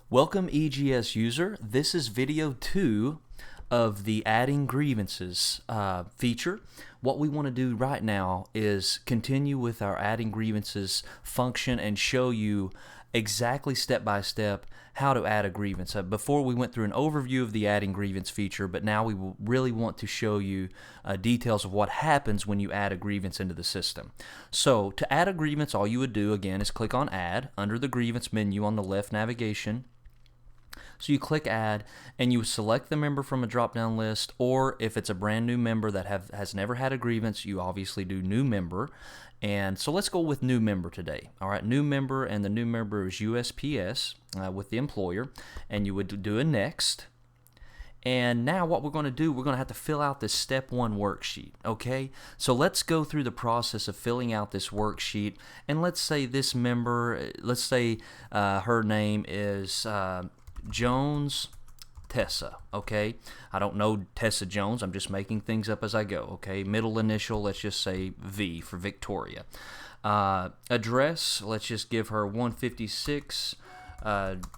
Welcome EGS user. This is video 2 of the Adding Grievances feature. What we want to do right now is continue with our Adding Grievances function and show you exactly step by step how to add a grievance. Before we went through an overview of the Adding Grievance feature, but now we will really want to show you details of what happens when you add a grievance into the system. So to add a grievance, all you would do again is click on Add under the Grievance menu on the left navigation. So you click Add and you select the member from a drop-down list, or if it's a brand new member that has never had a grievance, you obviously do New Member. And so let's go with New Member today. All right, New Member, and the new member is USPS with the employer, and you would do a Next. And now what we're going to do, we're going to have to fill out this Step 1 worksheet, okay? So let's go through the process of filling out this worksheet, and let's say this member, let's say her name is Jones Tessa, okay? I don't know Tessa Jones, I'm just making things up as I go, okay? Middle initial, let's just say V for Victoria. Address, let's just give her 156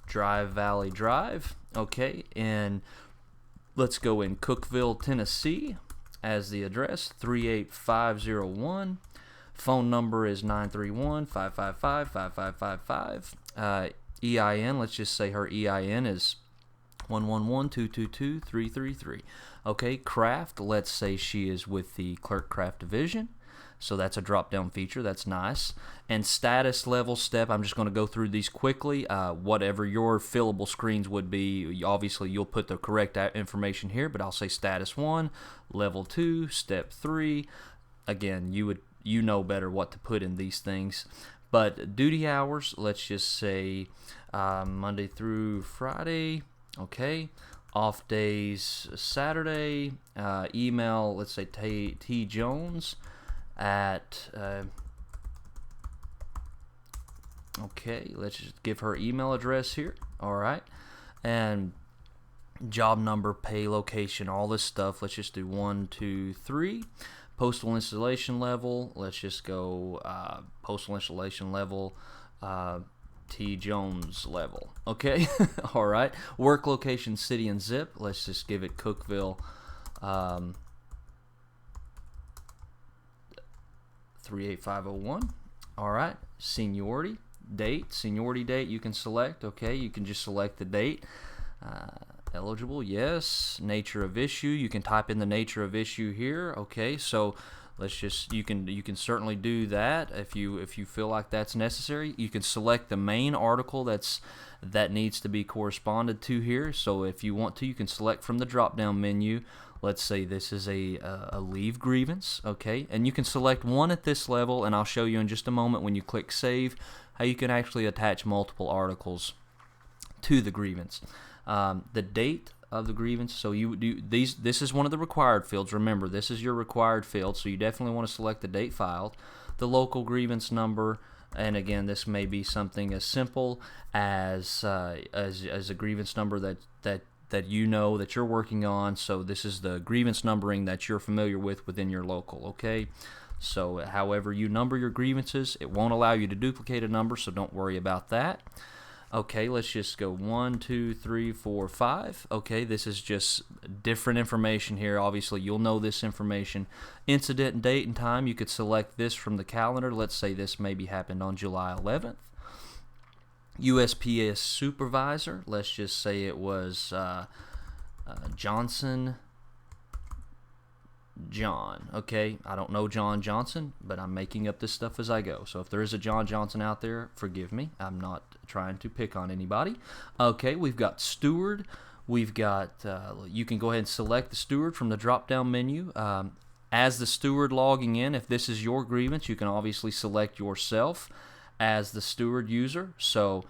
Drive Valley Drive, okay? And let's go in Cookeville, Tennessee as the address, 38501. Phone number is 931-555-5555. EIN, let's just say her EIN is 111-222-333. Okay, craft, let's say she is with the clerk craft division. So that's a drop-down feature. That's nice. And status level step, I'm just going to go through these quickly. Whatever your fillable screens would be, obviously you'll put the correct information here, but I'll say status 1, level 2, step 3. Again, you know better what to put in these things. But duty hours, let's just say Monday through Friday. Okay. Off days, Saturday. Email, let's say T Jones at okay, let's just give her email address here. All right. And job number, pay, location, all this stuff, let's just do 1, 2, 3. Postal installation level, let's just go postal installation level, T Jones level. Okay. All right. Work location, city and zip, let's just give it Cookeville 38501. All right. Seniority date, you can select. Okay, you can just select the date. Eligible, yes. Nature of issue, you can type in the nature of issue here. Okay, so let's just, you can certainly do that if you feel like that's necessary. You can select the main article that needs to be corresponded to here. So if you want to, you can select from the drop down menu. Let's say this is a leave grievance, okay, and you can select one at this level, and I'll show you in just a moment when you click save how you can actually attach multiple articles to the grievance. The date of the grievance, so you do these. This is one of the required fields. Remember, this is your required field, so you definitely want to select the date filed. The local grievance number, and again, this may be something as simple as a grievance number that you know that you're working on. So this is the grievance numbering that you're familiar with within your local. Okay. So however you number your grievances, it won't allow you to duplicate a number, so don't worry about that. Okay, let's just go 1, 2, 3, 4, 5. Okay, this is just different information here. Obviously, you'll know this information. Incident, date, and time. You could select this from the calendar. Let's say this maybe happened on July 11th. USPS supervisor. Let's just say it was Johnson John. Okay, I don't know John Johnson, but I'm making up this stuff as I go. So if there is a John Johnson out there, forgive me. I'm not trying to pick on anybody. Okay, we've got steward. We've got, you can go ahead and select the steward from the drop-down menu. As the steward logging in, if this is your grievance, you can obviously select yourself as the steward user. So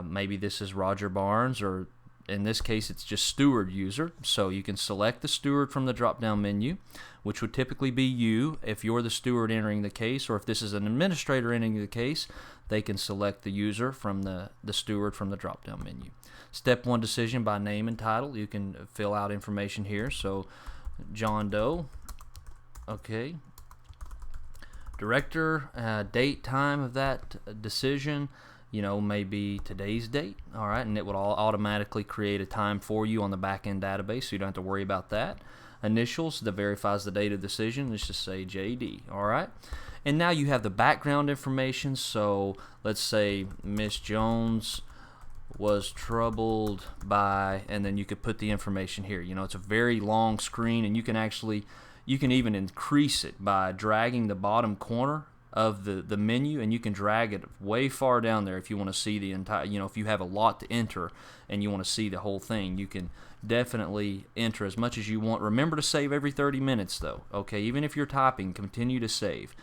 maybe this is Roger Barnes, or in this case it's just steward user. So you can select the steward from the drop-down menu, which would typically be you if you're the steward entering the case, or if this is an administrator entering the case, they can select the user from the steward from the drop-down menu. Step 1 decision by name and title, you can fill out information here. So John Doe. Okay, director, date, time of that decision, maybe today's date, all right, and it would automatically create a time for you on the back-end database, so you don't have to worry about that. Initials that verifies the date of decision. Let's just say JD, all right. And now you have the background information. So let's say Miss Jones was troubled by, and then you could put the information here. It's a very long screen, and you can even increase it by dragging the bottom corner of the menu, and you can drag it way far down there if you want to see the entire, if you have a lot to enter and you want to see the whole thing, you can definitely enter as much as you want. Remember to save every 30 minutes though, okay? Even if you're typing, continue to save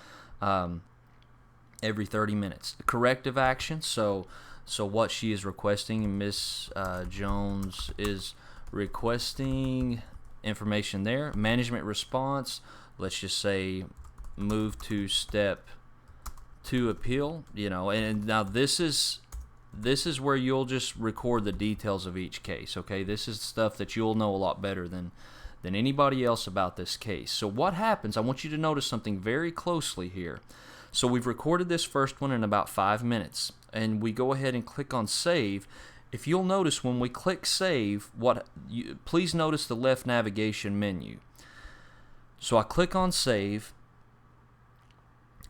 every 30 minutes. Corrective action, so what she is requesting, Miss Jones is requesting information there. Management response, let's just say move to step 2 appeal, and now this is where you'll just record the details of each case, okay? This is stuff that you'll know a lot better than anybody else about this case. So what happens, I want you to notice something very closely here. So we've recorded this first one in about 5 minutes, and we go ahead and click on save. If you'll notice when we click save, please notice the left navigation menu. So I click on save,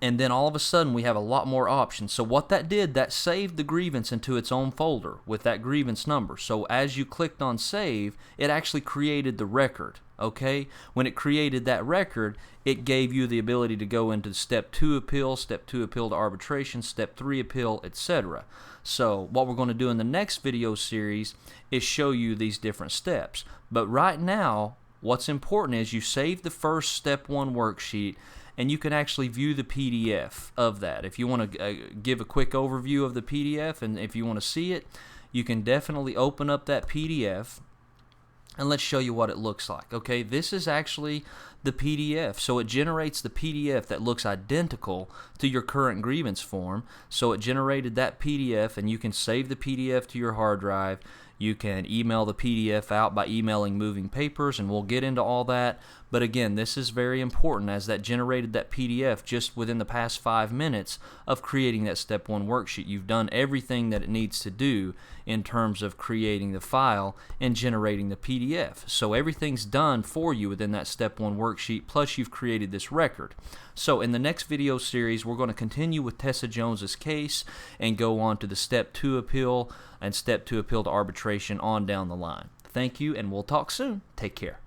and then all of a sudden we have a lot more options. So what that did, that saved the grievance into its own folder with that grievance number. So as you clicked on save, it actually created the record, okay? When it created that record, it gave you the ability to go into step 2 appeal, step 2 appeal to arbitration, step 3 appeal, etc. So what we're going to do in the next video series is show you these different steps. But right now, what's important is you save the first step 1 worksheet, and you can actually view the PDF of that. If you want to give a quick overview of the PDF, and if you want to see it, you can definitely open up that PDF, and let's show you what it looks like. Okay, this is actually the PDF. So it generates the PDF that looks identical to your current grievance form. So it generated that PDF, and you can save the PDF to your hard drive. You can email the PDF out by emailing Moving Papers, and we'll get into all that. But again, this is very important, as that generated that PDF just within the past 5 minutes of creating that step 1 worksheet. You've done everything that it needs to do in terms of creating the file and generating the PDF. So everything's done for you within that step 1 worksheet, plus you've created this record. So in the next video series, we're going to continue with Tessa Jones's case and go on to the step 2 appeal and step 2 appeal to arbitration on down the line. Thank you, and we'll talk soon. Take care.